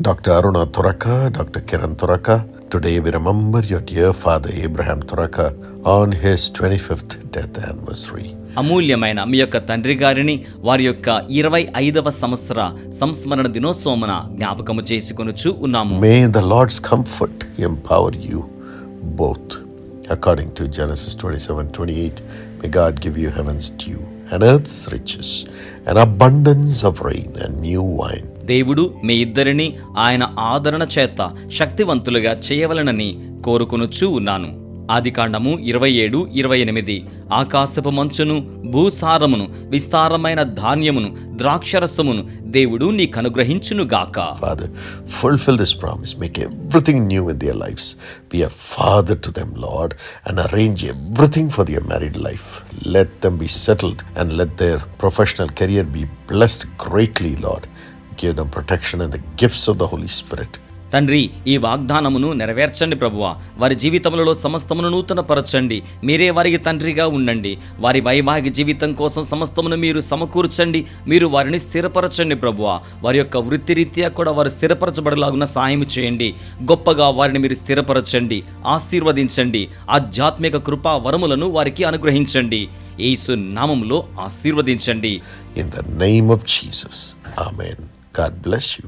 Dr. Aruna Thuraka, Dr. Kiran Thuraka. Today we remember your dear father Abraham Thuraka on his 25th death anniversary. అమూల్యమైన మీ యొక్క తండ్రి గారిని వారి యొక్క 25వ సంవత్సర సంస్మరణ దినోత్సవమున జ్ఞాపకము చేసుకొనుచు ఉన్నాము. May the Lord's comfort empower you both. According to Genesis 27:28, may God give you heaven's dew and earth's riches, an abundance of rain and new wine. దేవుడు మీ ఇద్దరిని ఆయన ఆదరణ చేత శక్తివంతులుగా చేయవలనని కోరుకొనుచూ ఉన్నాను. ఆదికాండము 27:28 ఆకాశపు మంచును, భూసారమును, విస్తారమైన ధాన్యమును, ద్రాక్షరసమును దేవుడు నీకు అనుగ్రహించునుగాక. Father, fulfill this promise. Make everything new in their lives. Be a father to them, Lord, and arrange everything for their married life. Let them be settled and let their professional career be blessed greatly, Lord. Give them protection and the gifts of the Holy Spirit. తండ్రి, ఈ వాగ్దానమును నెరవేర్చండి ప్రభువా. వారి జీవితములలో సమస్తమును నూతనపరచండి. మీరే వారికి తండ్రిగా ఉండండి. వారి వైవాహిక జీవితం కోసం సమస్తమును మీరు సమకూర్చండి. మీరు వారిని స్థిరపరచండి ప్రభువా. వారి యొక్క వృత్తిరీత్యా కూడా వారు స్థిరపరచబడలాగున సాయం చేయండి. గొప్పగా వారిని మీరు స్థిరపరచండి, ఆశీర్వదించండి. ఆధ్యాత్మిక కృపా వరములను వారికి అనుగ్రహించండి. యేసు నామములో ఆశీర్వదించండి. In the name of Jesus. Amen. God bless you.